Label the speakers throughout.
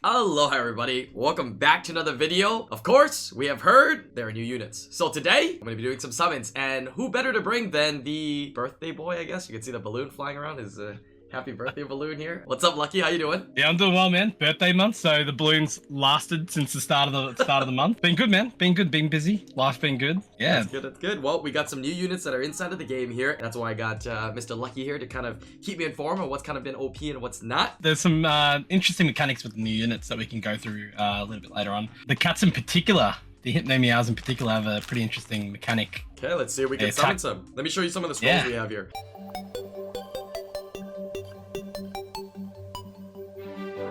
Speaker 1: Aloha everybody, welcome back to another video. Of course, we have heard there are new units. So today, I'm going to be doing some summons, and who better to bring than the birthday boy, I guess? You can see the balloon flying around, his happy birthday balloon here. What's up, Lucky? How you doing?
Speaker 2: Yeah, I'm doing well, man. Birthday month, so the balloons lasted since the start of the month. Been good, man. Been good, been busy. Life been good. Yeah.
Speaker 1: That's good, that's good. Well, we got some new units that are inside of the game here. That's why I got Mr. Lucky here to kind of keep me informed on what's kind of been OP and what's not.
Speaker 2: There's some interesting mechanics with the new units that we can go through a little bit later on. The cats in particular, the Hypno meows in particular, have a pretty interesting mechanic.
Speaker 1: Okay, let's see if we can summon some. Let me show you some of the scrolls we have here.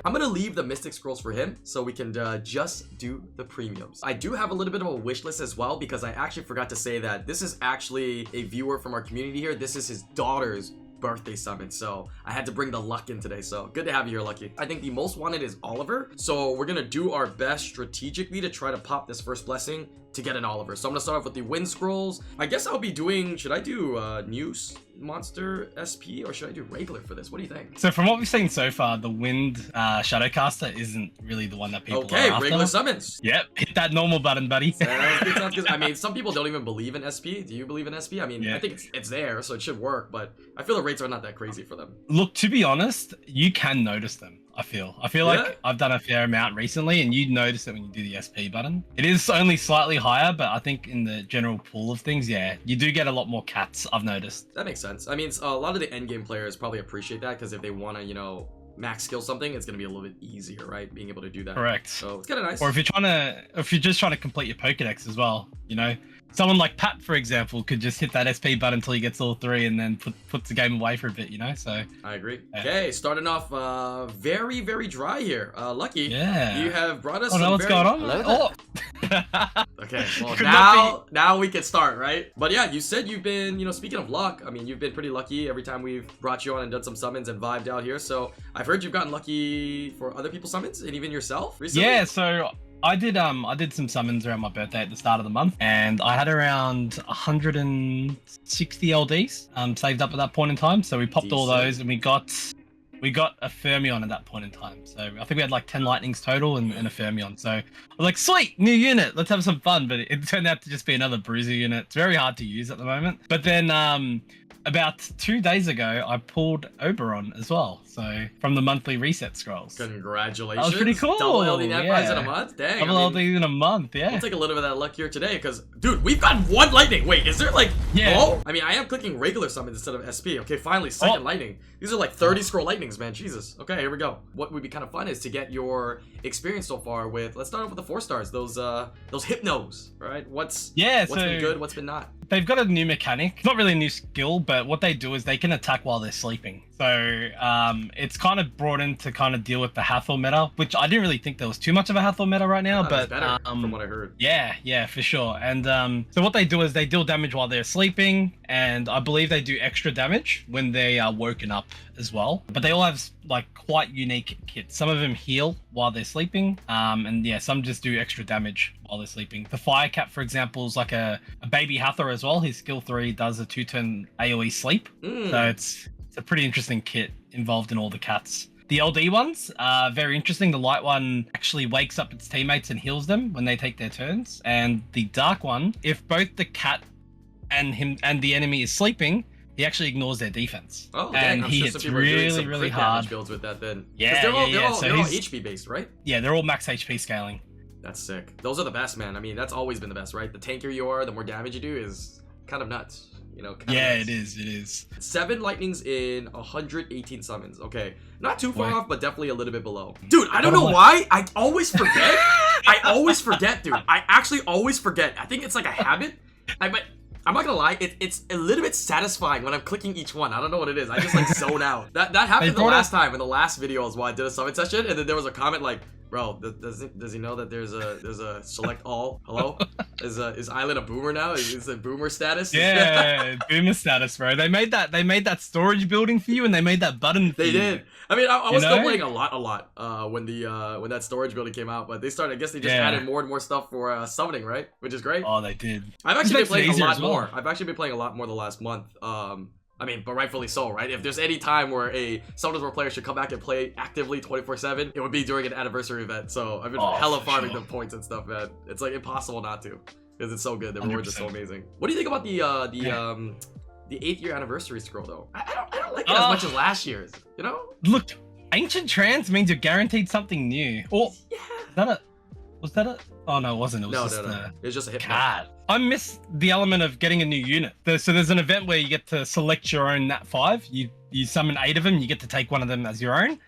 Speaker 1: I'm gonna leave the Mystic Scrolls for him so we can just do the premiums. I do have a little bit of a wish list as well because I actually forgot to say that this is actually a viewer from our community here. This is his daughter's birthday summon, so I had to bring the luck in today, so good to have you here, Lucky. I think the most wanted is Oliver, so we're gonna do our best strategically to try to pop this first blessing to get an Oliver. So I'm gonna start off with the Wind Scrolls. I guess I'll be doing, should I do new monster SP or should I do regular for this? What do you think?
Speaker 2: So from what we've seen so far, the Wind Shadowcaster isn't really the one that people are after.
Speaker 1: Regular summons.
Speaker 2: Yep, hit that normal button, buddy.
Speaker 1: Sounds good. I mean, some people don't even believe in SP. Do you believe in SP? I mean, I think it's there, so it should work, but I feel the rates are not that crazy for them.
Speaker 2: Look, to be honest, you can notice them. I feel like I've done a fair amount recently, and you notice it when you do the SP button. It is only slightly higher, but I think in the general pool of things, yeah, you do get a lot more cats, I've noticed.
Speaker 1: That makes sense. I mean, a lot of the end game players probably appreciate that because if they want to, you know, max skill something, it's going to be a little bit easier, right? Being able to do that.
Speaker 2: Correct.
Speaker 1: So it's kind of nice.
Speaker 2: Or if you're just trying to complete your Pokedex as well, you know. Someone like Pat, for example, could just hit that SP button until he gets all three and then puts the game away for a bit, you know? So
Speaker 1: I agree. Okay, starting off very, very dry here. Lucky, you have brought us
Speaker 2: what's going on?
Speaker 1: Hello? Okay, well now we can start, right? But yeah, you said you've been, you know, speaking of luck, I mean, you've been pretty lucky every time we've brought you on and done some summons and vibed out here. So I've heard you've gotten lucky for other people's summons and even yourself recently.
Speaker 2: Yeah, so I did some summons around my birthday at the start of the month, and I had around 160 LDs saved up at that point in time. So we popped all those, and we got a Fermion at that point in time. So I think we had like 10 lightnings total and a Fermion. So I was like, sweet, new unit, let's have some fun. But it turned out to just be another bruiser unit. It's very hard to use at the moment. But then about 2 days ago, I pulled Oberon as well. So from the monthly reset scrolls.
Speaker 1: Congratulations.
Speaker 2: That was pretty cool.
Speaker 1: Double LD net prize in a month? Dang.
Speaker 2: Double LD in a month, yeah.
Speaker 1: We'll take a little bit of that luck here today because, dude, we've got one lightning. Wait, is there like, oh? I mean, I am clicking regular summons instead of SP. Okay, finally, second lightning. These are like 30 scroll lightnings, man. Jesus. Okay, here we go. What would be kind of fun is to get your experience so far with, let's start off with the 4 stars, those Hypnos, right? What's been good, what's been not?
Speaker 2: They've got a new mechanic. It's not really a new skill, but what they do is they can attack while they're sleeping. So it's kind of brought in to kind of deal with the Hathor meta, which I didn't really think there was too much of a Hathor meta right now, but
Speaker 1: better, from what I heard.
Speaker 2: Yeah, for sure. And so what they do is they deal damage while they're sleeping, and I believe they do extra damage when they are woken up as well. But they all have like quite unique kits. Some of them heal while they're sleeping, and yeah, some just do extra damage while they're sleeping. The Firecat, for example, is like a baby Hathor as well. His skill 3 does a 2-turn AoE sleep, so it's a pretty interesting kit involved in all the cats. The LD ones are very interesting. The light one actually wakes up its teammates and heals them when they take their turns. And the dark one, if both the cat and him and the enemy is sleeping, he actually ignores their defense.
Speaker 1: Oh,
Speaker 2: and he hits really, really hard.
Speaker 1: Builds with that then.
Speaker 2: Yeah,
Speaker 1: they're all HP based, right?
Speaker 2: Yeah, they're all max HP scaling.
Speaker 1: That's sick. Those are the best, man. I mean, that's always been the best, right? The tankier you are, the more damage you do is kind of nuts. You know,
Speaker 2: yeah, it is.
Speaker 1: 7 lightnings in 118 summons. Okay, not too far off, but definitely a little bit below. Dude, I don't know why. I always forget. Dude. I actually always forget. I think it's like a habit. I'm not gonna lie. It's a little bit satisfying when I'm clicking each one. I don't know what it is. I just like zone out. That happened the last time in the last video as well. I did a summon session, and then there was a comment like, bro, does he know that there's a select all? Hello? Is Island a boomer now? Is it boomer status?
Speaker 2: Yeah, boomer status, bro. They made that storage building for you, and they made that button for you.
Speaker 1: They did. I mean, I was still playing a lot when that storage building came out, but they started. I guess they just added more and more stuff for summoning, right? Which is great.
Speaker 2: Oh, they did.
Speaker 1: I've actually been playing a lot more. I've actually been playing a lot more the last month. I mean, but rightfully so, right? If there's any time where a Summoners War player should come back and play actively 24/7, it would be during an anniversary event. So I've been hella farming the points and stuff, man. It's like impossible not to, because it's so good. The rewards are so amazing. What do you think about the 8th year anniversary scroll though? I don't like it as much as last year's. You know?
Speaker 2: Look, Ancient Trans means you're guaranteed something new. Or was that a? Oh no, it wasn't. It was
Speaker 1: no. It was just a hit.
Speaker 2: God, I miss the element of getting a new unit. So there's an event where you get to select your own Nat 5. You summon 8 of them. You get to take one of them as your own.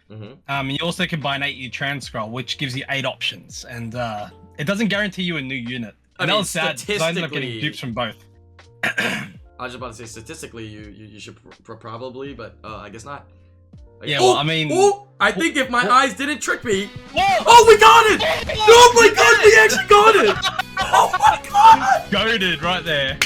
Speaker 2: And you also can buy an 8-year Trans scroll, which gives you 8 options, and it doesn't guarantee you a new unit. And that was sad because I ended up getting dupes from both.
Speaker 1: I was just about to say, statistically, you should probably, but I guess not.
Speaker 2: Yeah, well, I mean...
Speaker 1: I think if my eyes didn't trick me... Oh, we got it! Oh my god, we actually got it! Oh my god!
Speaker 2: Goated right there.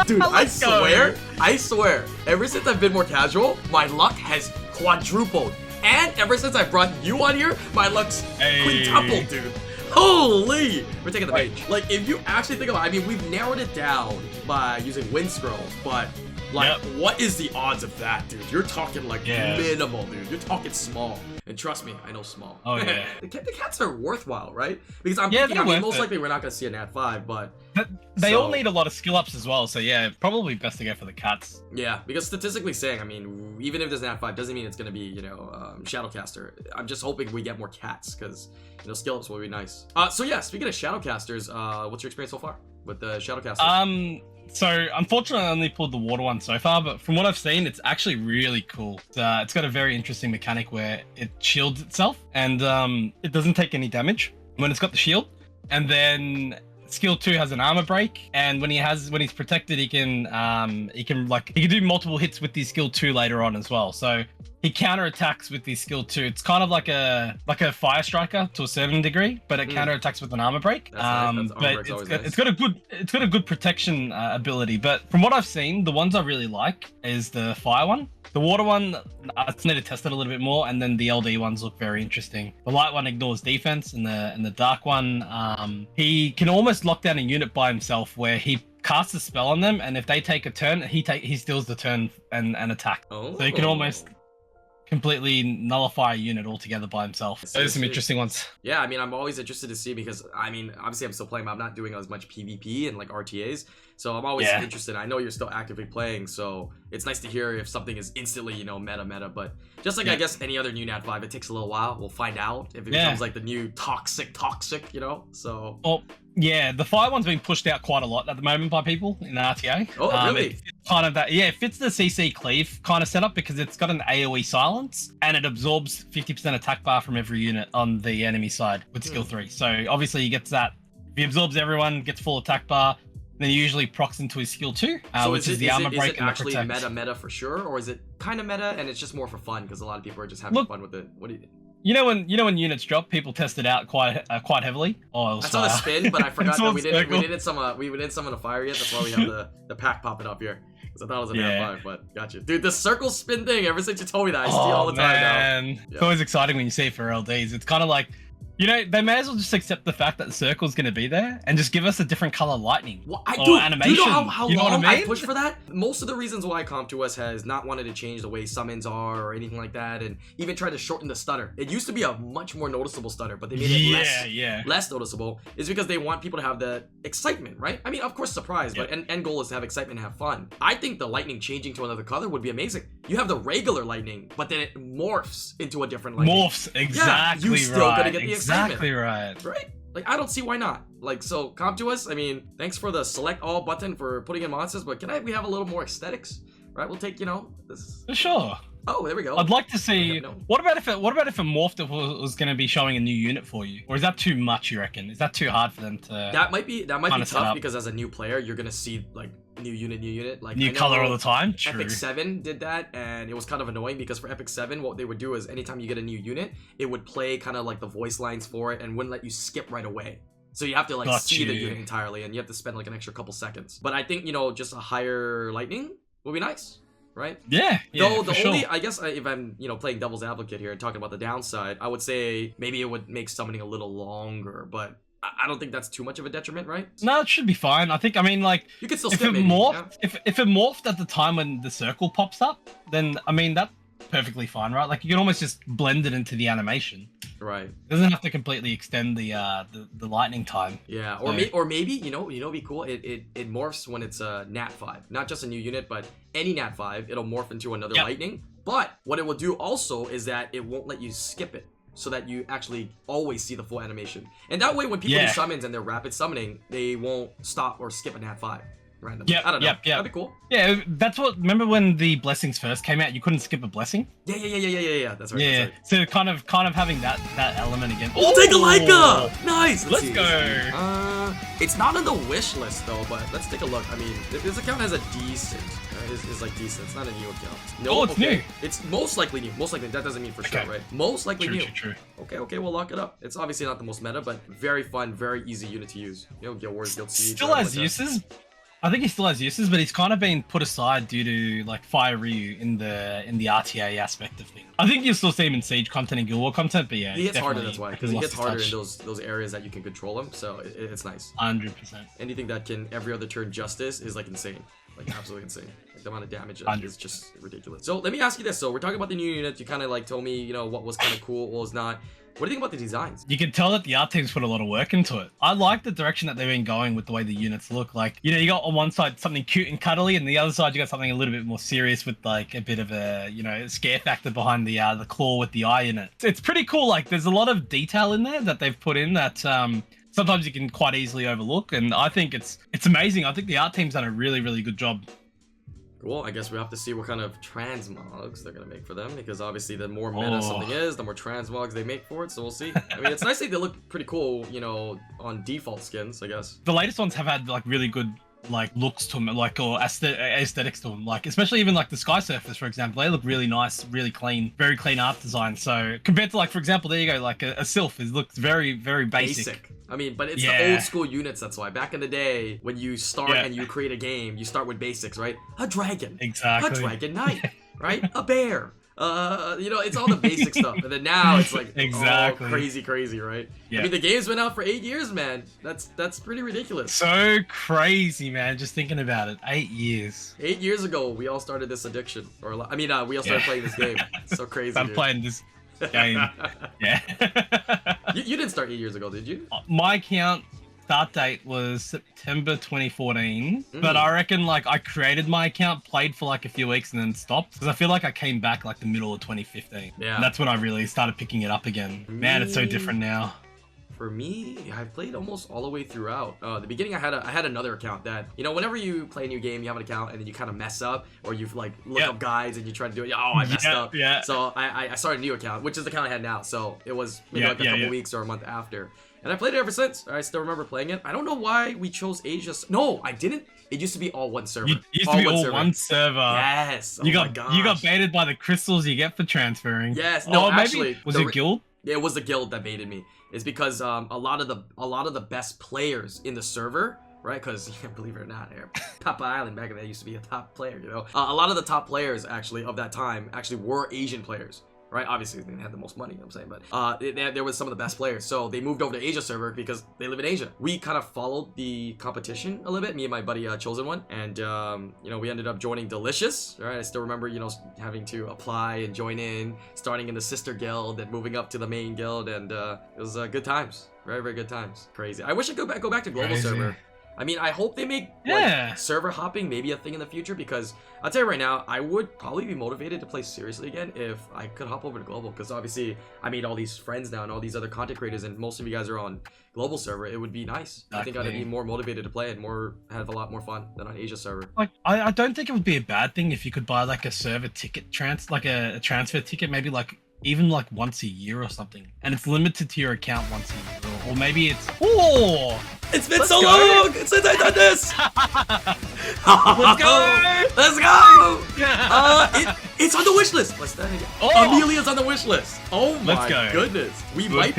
Speaker 1: Dude, I swear, ever since I've been more casual, my luck has quadrupled. And ever since I brought you on here, my luck's quintupled, dude. Holy! We're taking the page. Like, if you actually think about it, I mean, we've narrowed it down by using Wind Scroll, but... Like, what is the odds of that, dude? You're talking like minimal, dude. You're talking small. And trust me, I know small.
Speaker 2: Oh, yeah.
Speaker 1: the cats are worthwhile, right? Because I'm thinking, I mean, most likely we're not going to see a Nat 5, but...
Speaker 2: They all need a lot of skill ups as well, so yeah, probably best to go for the cats.
Speaker 1: Yeah, because statistically saying, I mean, even if there's Nat 5, doesn't mean it's going to be, you know, Shadowcaster. I'm just hoping we get more cats, because, you know, skill ups will be nice. So yeah, speaking of Shadowcasters, what's your experience so far with the Shadowcasters?
Speaker 2: So, unfortunately, I only pulled the water one so far, but from what I've seen, it's actually really cool. It's got a very interesting mechanic where it shields itself, and it doesn't take any damage when it's got the shield. And then skill 2 has an armor break, and when he's protected, he can do multiple hits with his skill 2 later on as well. So he counterattacks with his skill 2. It's kind of like a fire striker to a certain degree, but it counterattacks with an armor break. It's got a good protection ability. But from what I've seen, the ones I really like is the fire one. The water one, I just need to test it a little bit more, and then the LD ones look very interesting. The light one ignores defense, and the dark one, he can almost lock down a unit by himself, where he casts a spell on them, and if they take a turn, he steals the turn and attack. So he can almost completely nullify a unit altogether by himself. So there's some interesting ones.
Speaker 1: Yeah, I mean, I'm always interested to see, because I mean, obviously I'm still playing, but I'm not doing as much PvP and like RTAs. So I'm always interested. I know you're still actively playing, so it's nice to hear if something is instantly, you know, meta. But just like I guess any other new Nat 5, it takes a little while. We'll find out if it becomes like the new toxic, you know. So. Oh
Speaker 2: yeah, the fire one's being pushed out quite a lot at the moment by people in the RTA.
Speaker 1: Oh really?
Speaker 2: It's kind of that. Yeah, it fits the CC cleave kind of setup, because it's got an AOE silence and it absorbs 50% attack bar from every unit on the enemy side with skill 3. So obviously he gets that. If he absorbs everyone, gets full attack bar. Then he usually procs into his skill 2, which is the armor break.
Speaker 1: Is it actually meta for sure, or is it kind of meta and it's just more for fun because a lot of people are just having fun with it? What do you think?
Speaker 2: You know when units drop, people test it out quite heavily. Oh,
Speaker 1: I saw the spin, but I forgot that we didn't summon a fire yet. That's why we have the pack popping up here. Because I thought it was a Nat 5, but gotcha. Dude, the circle spin thing, ever since you told me that, I see all the time now. Yeah.
Speaker 2: It's always exciting when you see it for LDs. It's kind of like, you know, they may as well just accept the fact that the circle's going to be there and just give us a different color lightning animation.
Speaker 1: Do you know how long I push for that? Most of the reasons why CompTOS has not wanted to change the way summons are or anything like that, and even tried to shorten the stutter. It used to be a much more noticeable stutter, but they made it less noticeable, is because they want people to have the excitement, right? I mean, of course, surprise, but end goal is to have excitement and have fun. I think the lightning changing to another color would be amazing. You have the regular lightning, but then it morphs into a different lightning.
Speaker 2: Morphs, exactly.
Speaker 1: You still gotta get the excitement.
Speaker 2: Exactly right.
Speaker 1: Right? Like, I don't see why not. Like, so, CompTOS, I mean, thanks for the select all button for putting in monsters, but we have a little more aesthetics? Right? We'll take, you know, this.
Speaker 2: Sure.
Speaker 1: Oh, there we go.
Speaker 2: I'd like to see. What about if it morphed was going to be showing a new unit for you, or is that too much? You reckon? Is that too hard for them to?
Speaker 1: That might be tough, because as a new player, you're gonna see like new unit, like
Speaker 2: new color all the time. True.
Speaker 1: Epic 7 did that, and it was kind of annoying, because for Epic 7, what they would do is anytime you get a new unit, it would play kind of like the voice lines for it and wouldn't let you skip right away. So you have to like see the unit entirely, and you have to spend like an extra couple seconds. But I think, you know, just a higher lightning would be nice. Right?
Speaker 2: Yeah.
Speaker 1: Though the only, I guess, if I'm, you know, playing devil's advocate here and talking about the downside, I would say maybe it would make summoning a little longer, but I don't think that's too much of a detriment, right?
Speaker 2: No, it should be fine. I mean, like,
Speaker 1: You could still
Speaker 2: if
Speaker 1: skip
Speaker 2: it
Speaker 1: maybe.
Speaker 2: morphed,
Speaker 1: Yeah.
Speaker 2: if it morphed at the time when the circle pops up, then I mean that's perfectly fine, right? Like you can almost just blend it into the animation.
Speaker 1: Right.
Speaker 2: It doesn't have to completely extend the lightning time.
Speaker 1: Yeah.
Speaker 2: So-
Speaker 1: Or maybe it'd be cool. It morphs when it's a Nat 5, not just a new unit, but any Nat 5. It'll morph into another
Speaker 2: Yep.
Speaker 1: lightning. But what it will do also is that it won't let you skip it, so that you actually always see the full animation. And that way, when people do
Speaker 2: Yeah.
Speaker 1: summons and they're rapid summoning, they won't stop or skip a Nat 5 randomly.
Speaker 2: Yep,
Speaker 1: I don't know.
Speaker 2: yep.
Speaker 1: That'd be cool.
Speaker 2: Yeah, that's what. Remember when the blessings first came out? You couldn't skip a blessing.
Speaker 1: Yeah. That's right.
Speaker 2: Yeah.
Speaker 1: That's right.
Speaker 2: So kind of having that element again.
Speaker 1: We'll take a
Speaker 2: Ooh!
Speaker 1: Leica! Nice!
Speaker 2: Let's
Speaker 1: see,
Speaker 2: go.
Speaker 1: It's not on the wish list though, but let's take a look. I mean, this account has a decent. It's like decent. It's not a new account. No,
Speaker 2: Oh, it's
Speaker 1: okay.
Speaker 2: new.
Speaker 1: It's most likely new. Most likely. That doesn't mean for sure,
Speaker 2: Okay.
Speaker 1: right? Most likely new.
Speaker 2: True.
Speaker 1: Okay, we'll lock it up. It's obviously not the most meta, but very fun, very easy unit to use. You know, Guild Wars, Guild Siege.
Speaker 2: Still
Speaker 1: whatever
Speaker 2: has
Speaker 1: like that.
Speaker 2: uses. I think he still has uses, but he's kind of been put aside due to like Fire Ryu in the RTA aspect of things. I think you'll still see him in Siege content and Guild War content, but yeah,
Speaker 1: He hits harder,
Speaker 2: definitely
Speaker 1: that's why. Because he
Speaker 2: lost
Speaker 1: gets
Speaker 2: his
Speaker 1: harder
Speaker 2: touch.
Speaker 1: in those areas that you can control him, so it's nice.
Speaker 2: 100%.
Speaker 1: Anything that can every other turn justice is like insane. Like absolutely insane. Like the amount of damage is just ridiculous. So let me ask you this. So we're talking about the new units. You kind of like told me, you know, what was kind of cool, what was not. What do you think about the designs?
Speaker 2: You can tell that the art team's put a lot of work into it. I like the direction that they've been going with the way the units look. Like, you know, you got on one side something cute and cuddly, and the other side you got something a little bit more serious with like a bit of a, you know, scare factor behind the claw with the eye in it. It's pretty cool. Like, there's a lot of detail in there that they've put in that sometimes you can quite easily overlook, and I think it's amazing. I think the art team's done a really, really good job.
Speaker 1: Cool. I guess we have to see what kind of transmogs they're gonna make for them, because obviously the more meta something is, the more transmogs they make for it. So we'll see. I mean, it's nice that they look pretty cool, you know, on default skins, I guess.
Speaker 2: The latest ones have had like really good like looks to them, like, or aesthetics to them, like especially even like the Sky Surfers, for example. They look really nice, really clean, very clean art design. So compared to like, for example, there you go, like a Sylph, it looks very, very basic.
Speaker 1: I mean, but it's the old school units, that's why. Back in the day, when you start and you create a game, you start with basics, right? A dragon.
Speaker 2: Exactly.
Speaker 1: A dragon knight, right? A bear. You know, it's all the basic stuff. And then now it's like
Speaker 2: exactly
Speaker 1: crazy, right?
Speaker 2: Yeah.
Speaker 1: I mean, the game's been out for 8 years, man. That's pretty ridiculous.
Speaker 2: So crazy, man. Just thinking about it. 8 years.
Speaker 1: 8 years ago, we all started this addiction. Or I mean, we all started playing this game. So crazy.
Speaker 2: I'm playing this game. Yeah.
Speaker 1: You didn't start 8 years ago, did you?
Speaker 2: My account start date was September 2014, but I reckon like I created my account, played for like a few weeks, and then stopped because I feel like I came back like the middle of 2015.
Speaker 1: Yeah.
Speaker 2: And that's when I really started picking it up again. Man, it's so different now.
Speaker 1: For me, I've played almost all the way throughout. The beginning, I had another account that, you know, whenever you play a new game, you have an account and then you kind of mess up, or you've like look up guides and you try to do it. Oh, I messed up.
Speaker 2: Yeah.
Speaker 1: So I started a new account, which is the account I had now. So it was maybe like a couple weeks or a month after. And I played it ever since. I still remember playing it. I don't know why we chose Asia. No, I didn't. It used to be all one server.
Speaker 2: It used to be all one server.
Speaker 1: Yes.
Speaker 2: You got baited by the crystals you get for transferring.
Speaker 1: Yes. No, actually,
Speaker 2: maybe was it guild?
Speaker 1: It was the guild that baited me. It's because a lot of the best players in the server, right? Because believe it or not, Papa Island back in the day used to be a top player. You know, a lot of the top players actually of that time actually were Asian players. Right, obviously they had the most money, you know what I'm saying, but there was some of the best players, so they moved over to Asia server because they live in Asia. We kind of followed the competition a little bit, me and my buddy Chosen One, and you know, we ended up joining Delicious. Right, I still remember, you know, having to apply and join in, starting in the sister guild and moving up to the main guild, and it was good times, very good times. Crazy. I wish I could go back to global server. I mean, I hope they make like, server hopping maybe a thing in the future, because I'll tell you right now, I would probably be motivated to play seriously again if I could hop over to global, because obviously I made all these friends now and all these other content creators, and most of you guys are on global server. It would be nice. Exactly. I think I'd be more motivated to play and have a lot more fun than on Asia server.
Speaker 2: Like, I don't think it would be a bad thing if you could buy like a server ticket like a transfer ticket, maybe like even like once a year or something, and it's limited to your account once a year, or maybe it's
Speaker 1: it's been so long since I've done this.
Speaker 2: Let's go.
Speaker 1: Let's go. It's on the wish list. Let's start again. Amelia's on the wish list. Oh my goodness. We might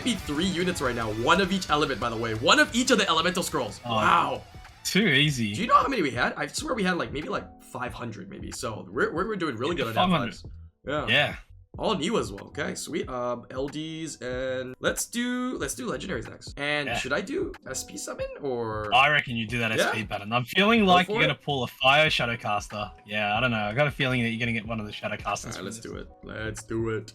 Speaker 1: be 3 units right now. One of each element, by the way. One of each of the elemental scrolls. Wow.
Speaker 2: Too easy.
Speaker 1: Do you know how many we had? I swear we had like maybe like 500 maybe. So we're doing really good on that. Yeah. All new as well. Okay, sweet. LDs and let's do legendaries next. And should I do SP summon or?
Speaker 2: I reckon you do that SP button. I'm feeling like you're gonna pull a fire Shadowcaster. Yeah, I don't know. I got a feeling that you're gonna get one of the Shadowcasters.
Speaker 1: Alright, let's do it. Let's do it.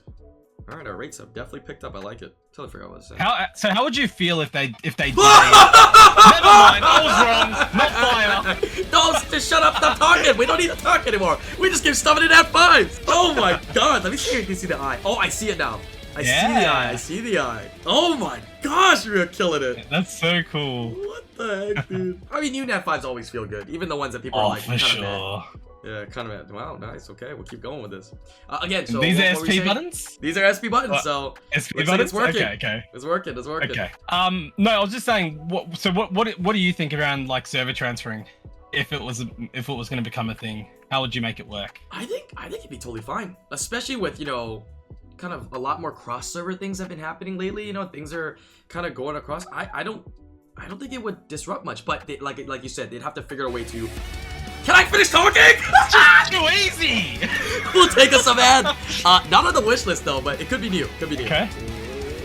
Speaker 1: Alright, our rates have definitely picked up. I like it. Totally forgot what I was saying.
Speaker 2: How would you feel if they did? Never mind, I was wrong. Not fire.
Speaker 1: No, just shut up. Stop talking. We don't need to talk anymore. We just keep stuffing it at 5s. Oh my god. Let me see if you can see the eye. Oh, I see it now. I see the eye. I see the eye. Oh my gosh, we're killing it.
Speaker 2: That's so cool.
Speaker 1: What the heck, dude? I mean, new Nat 5s always feel good. Even the ones that people are like,
Speaker 2: for sure.
Speaker 1: Mad. Yeah, kind of mad. Wow, nice. Okay, we'll keep going with this. Again, so
Speaker 2: these are SP buttons?
Speaker 1: These are SP buttons, so
Speaker 2: SP buttons? Like
Speaker 1: it's working.
Speaker 2: Okay.
Speaker 1: It's working. It's working.
Speaker 2: Okay. No, I was just saying. What do you think around like server transferring? If it was going to become a thing, how would you make it work? I think
Speaker 1: it'd be totally fine, especially with kind of a lot more cross server things have been happening lately. Things are kind of going across. I don't think it would disrupt much, but like you said, they'd have to figure a way to. Can I finish talking?
Speaker 2: Too easy.
Speaker 1: We'll take us some ad. Not on the wish list though, but it could be new.
Speaker 2: Okay.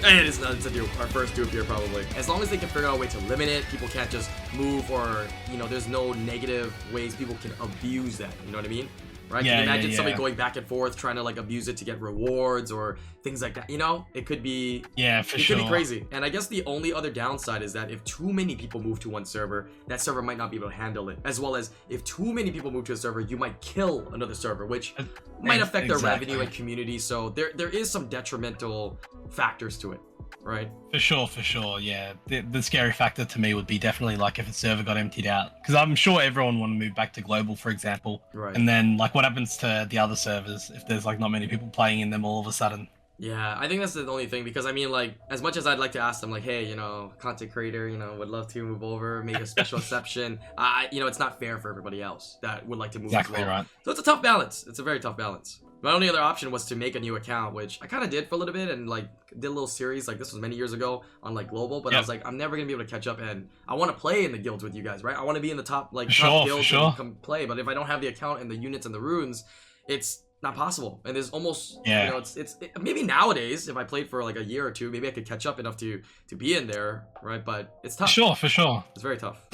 Speaker 1: It is not. It's a dupe. Our first dupe here probably. As long as they can figure out a way to limit it, people can't just move or there's no negative ways people can abuse that. You know what I mean? Right? Can you imagine somebody going back and forth trying to like abuse it to get rewards or things like that? It could be
Speaker 2: it could
Speaker 1: be crazy. And I guess the only other downside is that if too many people move to one server, that server might not be able to handle it. As well as if too many people move to a server, you might kill another server, which might affect their revenue and community. So there is some detrimental factors to it. Right?
Speaker 2: For sure, yeah. The scary factor to me would be definitely like if a server got emptied out. Because I'm sure everyone want to move back to global, for example.
Speaker 1: Right.
Speaker 2: And then like what happens to the other servers if there's like not many people playing in them all of a sudden?
Speaker 1: Yeah, I think that's the only thing, because I mean, like, as much as I'd like to ask them, like, hey, content creator, would love to move over, make a special exception. It's not fair for everybody else that would like to move as well.
Speaker 2: Right.
Speaker 1: So it's a tough balance. It's a very tough balance. My only other option was to make a new account, which I kind of did for a little bit, and like did a little series, like this was many years ago on like global, but I was like, I'm never gonna be able to catch up, and I want to play in the guilds with you guys, right? I want to be in the top guilds and come play, but if I don't have the account and the units and the runes, it's not possible. And there's almost it's maybe nowadays if I played for like a year or two, maybe I could catch up enough to be in there, right? But it's tough.
Speaker 2: For sure.
Speaker 1: It's very tough.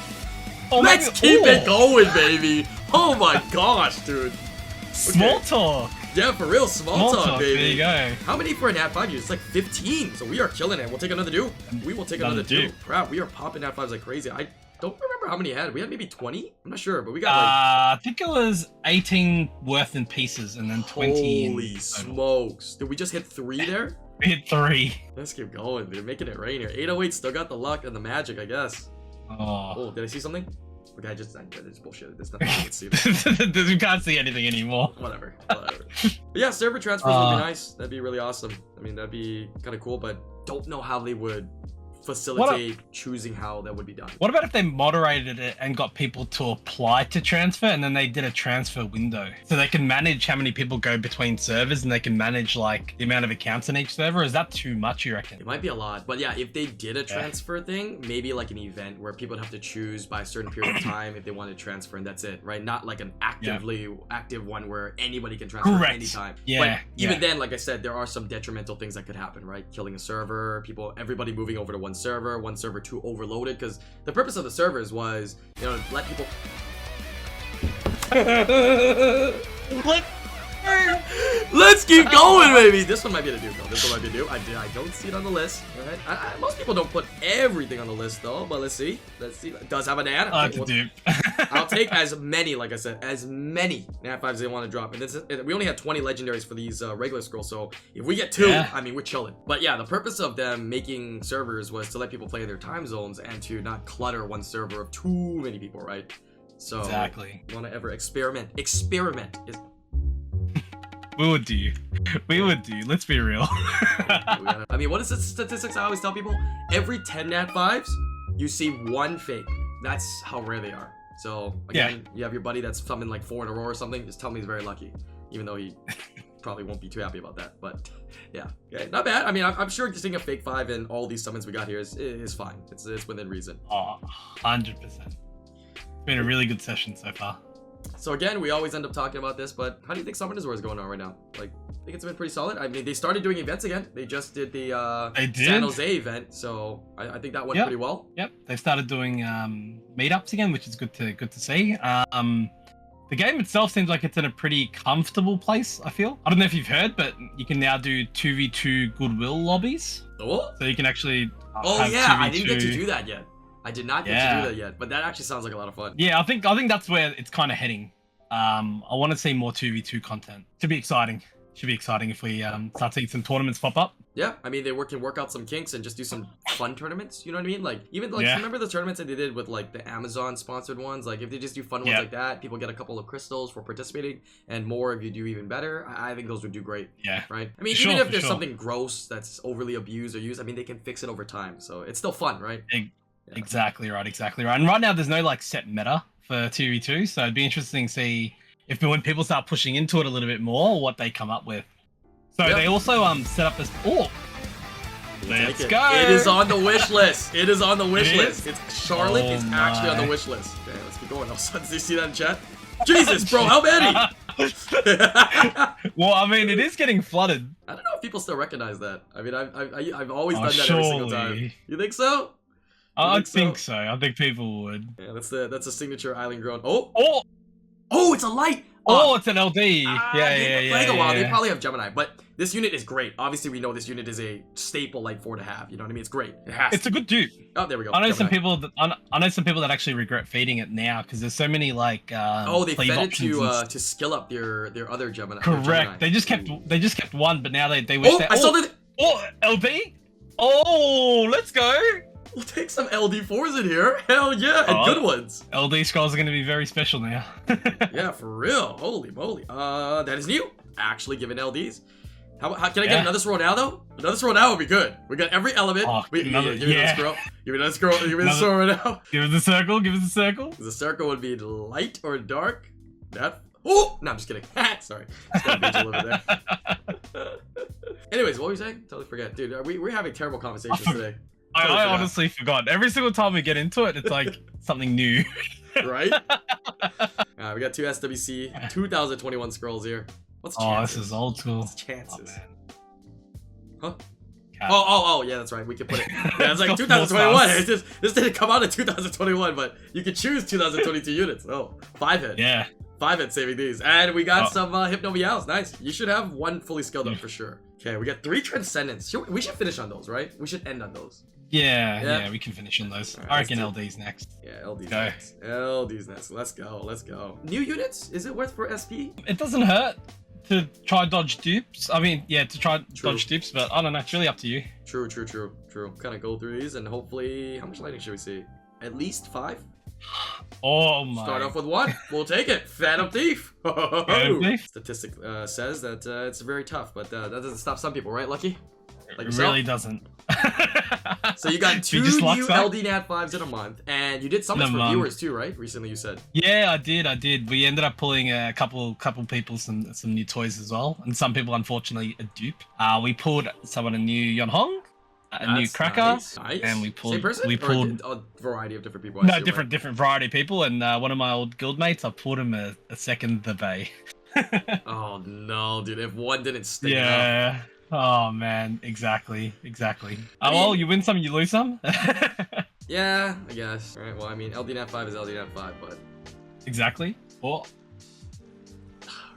Speaker 1: Let's keep it going, baby. Oh my gosh, dude.
Speaker 2: Small talk.
Speaker 1: Yeah, for real, small talk, baby.
Speaker 2: There you go.
Speaker 1: How many for a Nat 5 use? It's like 15, so we are killing it. We'll take another dupe. We will take another dupe. Crap, we are popping Nat 5s like crazy. I don't remember how many we had. We had maybe 20? I'm not sure, but we got like...
Speaker 2: I think it was 18 worth in pieces and then 20
Speaker 1: Holy smokes. Did we just hit 3 there?
Speaker 2: We hit 3.
Speaker 1: Let's keep going, dude. Making it rain here. 808 still got the luck and the magic, I guess. Oh, did I see something? Okay, I just bullshit. There's nothing I can see.
Speaker 2: We can't see anything anymore.
Speaker 1: Whatever. But yeah, server transfers would be nice. That'd be really awesome. I mean, that'd be kind of cool, but don't know how they would facilitate choosing how that would be done.
Speaker 2: What about if they moderated it and got people to apply to transfer, and then they did a transfer window so they can manage how many people go between servers, and they can manage like the amount of accounts in each server? Is that too much, you reckon?
Speaker 1: It might be a lot, but yeah, if they did a transfer thing, maybe like an event where people would have to choose by a certain period of time if they want to transfer, and that's it, right? Not like an active one where anybody can transfer at any time. But even then, like I said, there are some detrimental things that could happen, right? Killing a server, everybody moving over to one server too overloaded, because the purpose of the servers was let people let's keep going, baby. This one might be the dupe though. This one might be the dupe. I don't see it on the list. All right. Most people don't put everything on the list though, but let's see. It does have a Nat. I'll take as many, like I said, as many Nat 5s they want to drop. And we only had 20 legendaries for these regular scrolls, so if we get 2, I mean, we're chilling. But yeah, the purpose of them making servers was to let people play in their time zones and to not clutter one server of too many people, right? So
Speaker 2: exactly.
Speaker 1: Want to ever experiment is...
Speaker 2: We would do. Let's be real.
Speaker 1: I mean, what is the statistics I always tell people? Every 10 Nat 5s, you see 1 fake. That's how rare they are. So, again, you have your buddy that's summoned like 4 in a row or something. Just tell me he's very lucky. Even though he probably won't be too happy about that. But, yeah. Okay, not bad. I mean, I'm sure just seeing a fake 5 in all these summons we got here is fine. It's within reason.
Speaker 2: Oh, 100%. It's been a really good session so far.
Speaker 1: So again, we always end up talking about this, but how do you think Summoners War is going on right now? Like, I think it's been pretty solid. I mean, they started doing events again. They just did the San Jose event, so I think that went pretty well.
Speaker 2: Yep, they started doing meetups again, which is good to see. The game itself seems like it's in a pretty comfortable place, I feel. I don't know if you've heard, but you can now do 2v2 goodwill lobbies.
Speaker 1: Oh?
Speaker 2: So you can actually
Speaker 1: Oh yeah,
Speaker 2: 2v2.
Speaker 1: I didn't get to do that yet. I did not get to do that yet, but that actually sounds like a lot of fun.
Speaker 2: Yeah, I think that's where it's kind of heading. I want to see more 2v2 content. Should be exciting. Should be exciting if we start seeing some tournaments pop up.
Speaker 1: Yeah, I mean, they can work out some kinks and just do some fun tournaments. You know what I mean? Like, even like, remember the tournaments that they did with like the Amazon sponsored ones? Like, if they just do fun ones like that, people get a couple of crystals for participating, and more if you do even better. I think those would do great.
Speaker 2: Yeah,
Speaker 1: right. I mean, even if there's something gross that's overly abused or used, I mean, they can fix it over time. So it's still fun, right?
Speaker 2: Exactly right. Exactly right. And right now, there's no like set meta for 2v2, so it'd be interesting to see if when people start pushing into it a little bit more, what they come up with. So they also set up this. Oh, let's go!
Speaker 1: It is on the wish list. It is on the wish list. It's Charlotte is actually on the wish list. Okay, let's keep going. All of a sudden, do you see that in chat? Jesus, bro, how many?
Speaker 2: Well, I mean, it is getting flooded.
Speaker 1: I don't know if people still recognize that. I mean, I've always done that every single time. You think so?
Speaker 2: I think so. I think people would.
Speaker 1: Yeah, that's a signature IslandGrown. Oh, it's a light.
Speaker 2: Oh, it's an LD. Yeah.
Speaker 1: They probably have Gemini, but this unit is great. Obviously, we know this unit is a staple like 4 to have. You know what I mean? It's great.
Speaker 2: It's a good dupe.
Speaker 1: Oh, there we go.
Speaker 2: I know some people that actually regret feeding it now because there's so many like.
Speaker 1: They fed it to skill up their other Gemini.
Speaker 2: Correct. They just kept one, but now they wish.
Speaker 1: I saw that.
Speaker 2: Oh, LD. Oh, let's go.
Speaker 1: We'll take some LD4s in here. Hell yeah, and good ones.
Speaker 2: LD scrolls are going to be very special now.
Speaker 1: Yeah, for real. Holy moly. That is new. Actually giving LDs. How can I get another scroll now though? Another scroll now would be good. We got every element. Give me another scroll. Give me another scroll. Give me the scroll right now.
Speaker 2: Give us the circle. Give us the circle.
Speaker 1: The circle would be light or dark. Oh! No, I'm just kidding. Sorry. Just got a visual over there. Anyways, what were you saying? Totally forget. Dude, we're having terrible conversations today.
Speaker 2: I honestly forgot. Every single time we get into it, it's like something new.
Speaker 1: Right? We got 2 SWC 2021 scrolls here. What's chances?
Speaker 2: This is old school.
Speaker 1: What's chances? Huh? Oh, yeah, that's right. We could put it. Yeah, it's like 2021. This didn't come out in 2021, but you could choose 2022 units. Oh, 5-hit.
Speaker 2: Yeah.
Speaker 1: 5-hit saving these. And we got some Hypno Meows. Nice. You should have 1 fully skilled up for sure. Okay, we got 3 Transcendence. We should finish on those, right? We should end on those.
Speaker 2: Yeah, we can finish on those. Right, I reckon LD's next.
Speaker 1: Yeah, LD's next. LD's next. Let's go. New units? Is it worth for SP?
Speaker 2: It doesn't hurt to try dodge dupes. I mean, yeah, to try dodge dupes, but I don't know. It's really up to you.
Speaker 1: True. Kind of go through these and hopefully, how much lightning should we see? At least 5?
Speaker 2: Oh my.
Speaker 1: Start off with 1. We'll take it. Phantom Thief.
Speaker 2: Phantom Thief?
Speaker 1: Statistic says that it's very tough, but that doesn't stop some people, right, Lucky? Like
Speaker 2: it really doesn't.
Speaker 1: So you got 2 new LD Nat 5s in a month, and you did summons for viewers too, right? Recently, you said.
Speaker 2: Yeah, I did. We ended up pulling a couple people some new toys as well, and some people unfortunately a dupe. We pulled someone a new Yonhong, a new Cracker,
Speaker 1: nice.
Speaker 2: And we pulled.
Speaker 1: Same person?
Speaker 2: We pulled
Speaker 1: a variety of different people.
Speaker 2: No, different variety of people, and one of my old guildmates, I pulled him a second the Bay.
Speaker 1: Oh no, dude! If one didn't stick
Speaker 2: enough. Oh man, exactly. Well, you win some, you lose some.
Speaker 1: Yeah, I guess. All right. Well, I mean, LD Nat 5 is LD Nat 5, but
Speaker 2: exactly. Well,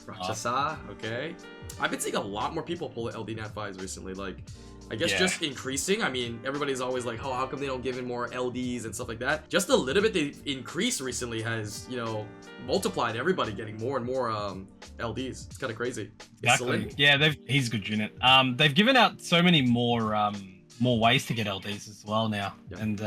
Speaker 1: Rakshasa. Okay. I've been seeing a lot more people pull LD Nat 5s recently. Like, I guess just increasing. I mean, everybody's always like, oh, how come they don't give in more LDs and stuff like that? Just a little bit they increased recently has, multiplied everybody getting more and more LDs. It's kind of crazy.
Speaker 2: Exactly. Yeah, he's a good unit. They've given out so many more ways to get LDs as well now, and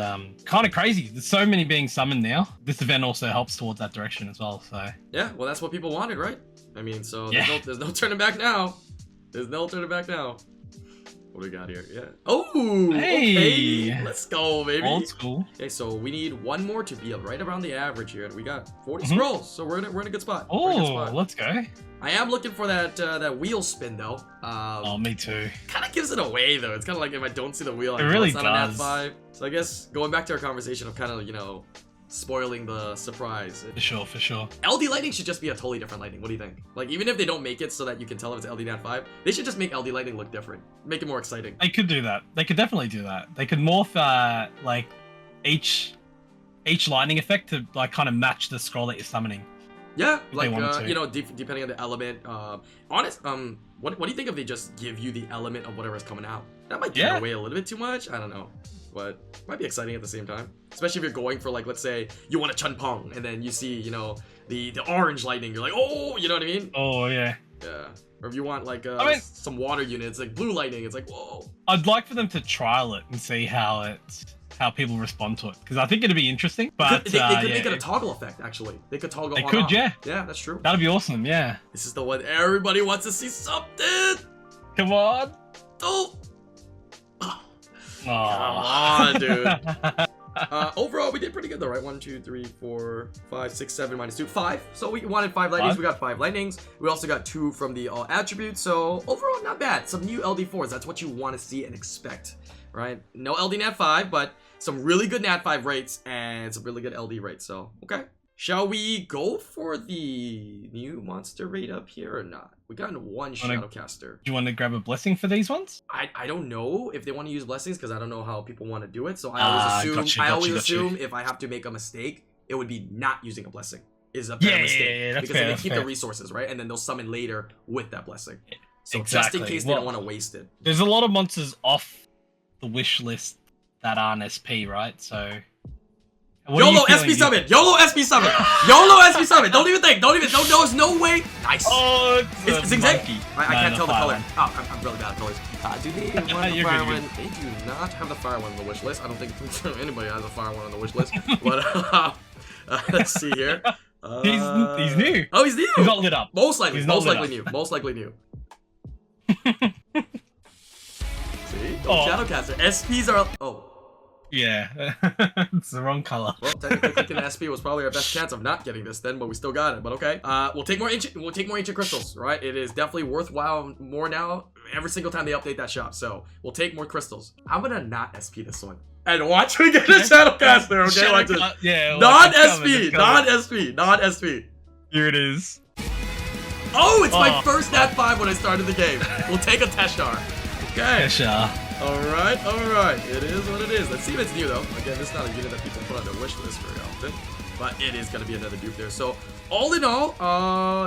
Speaker 2: kind of crazy. There's so many being summoned now. This event also helps towards that direction as well. So
Speaker 1: yeah, well, that's what people wanted, right? I mean, so there's no turning back now. What do we got here? Yeah. Oh, hey, okay. Let's go, baby.
Speaker 2: Old school.
Speaker 1: Okay, so we need 1 more to be right around the average here, and we got 40 scrolls, so we're in a good spot.
Speaker 2: Oh, let's go.
Speaker 1: I am looking for that wheel spin though.
Speaker 2: Me too.
Speaker 1: Kind of gives it away though. It's kind of like if I don't see the wheel,
Speaker 2: it really
Speaker 1: does. Not a Nat 5. So I guess going back to our conversation of kind of spoiling the surprise.
Speaker 2: For sure, for sure.
Speaker 1: LD lighting should just be a totally different lighting. What do you think? Like, even if they don't make it so that you can tell if it's LD Nat 5, they should just make LD lighting look different. Make it more exciting.
Speaker 2: They could do that. They could definitely do that. They could morph like each lightning effect to like kind of match the scroll that you're summoning.
Speaker 1: Yeah, like you know, depending on the element. What do you think if they just give you the element of whatever's coming out? That might get away a little bit too much. I don't know, but might be exciting at the same time. Especially if you're going for like, let's say you want a Chun Pong, and then you see, you know, the orange lightning. You're like, oh, you know what I mean?
Speaker 2: Oh yeah.
Speaker 1: Yeah. Or if you want like some water units, like blue lightning, it's like, whoa.
Speaker 2: I'd like for them to trial it and see how people respond to it, because I think it'd be interesting. But
Speaker 1: they could make it a toggle effect. Actually, they could toggle.
Speaker 2: They could, off. Yeah,
Speaker 1: that's true.
Speaker 2: That'd be awesome. Yeah.
Speaker 1: This is the one everybody wants to see something.
Speaker 2: Come on.
Speaker 1: Oh.
Speaker 2: Come
Speaker 1: on, dude. Overall, we did pretty good though, right? 1, 2, 3, 4, 5, 6, 7 minus 2, 5. So we wanted 5 lightnings. We got 5 lightnings. We also got 2 from the all attributes. So overall, not bad. Some new LD4s. That's what you want to see and expect, right? No LD Nat 5, but some really good Nat 5 rates and some really good LD rates. So okay. Shall we go for the new monster raid up here or not? We got one Shadowcaster.
Speaker 2: Do you want to grab a blessing for these ones?
Speaker 1: I don't know if they want to use blessings because I don't know how people want to do it. So I always assume if I have to make a mistake, it would be not using a blessing is a better mistake because then they keep the resources, right? And then they'll summon later with that blessing. So just in case they don't want to waste it.
Speaker 2: There's a lot of monsters off the wish list that aren't SP, right? So.
Speaker 1: YOLO SP summon! YOLO SP summon! YOLO SP summon! Don't even think! There's no way! Nice!
Speaker 2: Oh,
Speaker 1: it's exactly. I can't tell the color. Oh, I'm really bad at colors. Do they have the fire one? They do not have the fire one on the wish list. I don't think anybody has a fire one on the wish list. But let's see here.
Speaker 2: He's new.
Speaker 1: Oh, he's new.
Speaker 2: He's not lit up.
Speaker 1: Most likely new. Most likely new. See? Shadowcaster. SPs are. Oh.
Speaker 2: Yeah, it's the wrong color.
Speaker 1: Well, technically clicking SP was probably our best chance of not getting this then, but we still got it. But okay, we'll take more ancient crystals, right? It is definitely worthwhile more now every single time they update that shop. So we'll take more crystals. I'm gonna not SP this one and watch me get a Shadowcaster. Okay, like this.
Speaker 2: Yeah,
Speaker 1: non-SP.
Speaker 2: Here it is.
Speaker 1: Oh, it's my first Nat 5 when I started the game. We'll take a Teshar. Okay.
Speaker 2: Teshar.
Speaker 1: Alright. It is what it is. Let's see if it's new though. Again, this is not a unit that people put on their wish list very often. But it is going to be another dupe there. So, all in all,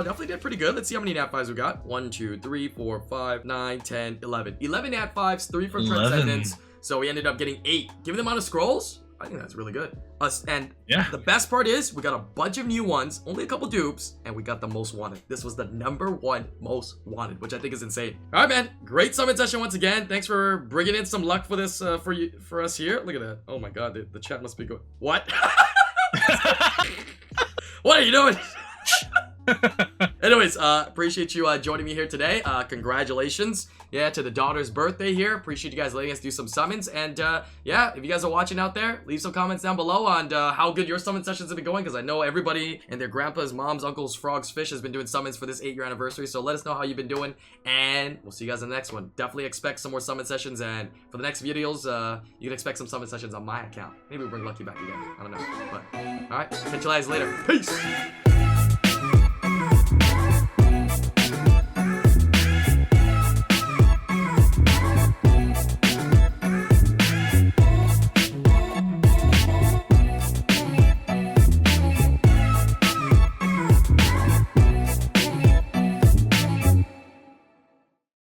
Speaker 1: definitely did pretty good. Let's see how many Nat 5s we got. 1, 2, 3, 4, 5, 9, 10, 11. 11 Nat 5s, 3 from Transcendence. So, we ended up getting 8. Given the amount of scrolls, I think that's really good. And the best part is, we got a bunch of new ones, only a couple dupes, and we got the most wanted. This was the #1 most wanted, which I think is insane. All right, man. Great summon session once again. Thanks for bringing in some luck for this for us here. Look at that. Oh my God, the chat must be going. What? What are you doing? Anyways, appreciate you joining me here today. Congratulations, to the daughter's birthday here. Appreciate you guys letting us do some summons. And if you guys are watching out there, leave some comments down below on how good your summon sessions have been going, because I know everybody and their grandpas, moms, uncles, frogs, fish has been doing summons for this 8-year anniversary. So let us know how you've been doing, and we'll see you guys in the next one. Definitely expect some more summon sessions, and for the next videos, you can expect some summon sessions on my account. Maybe we'll bring Lucky back again. I don't know, but all right, catch you guys later. Peace.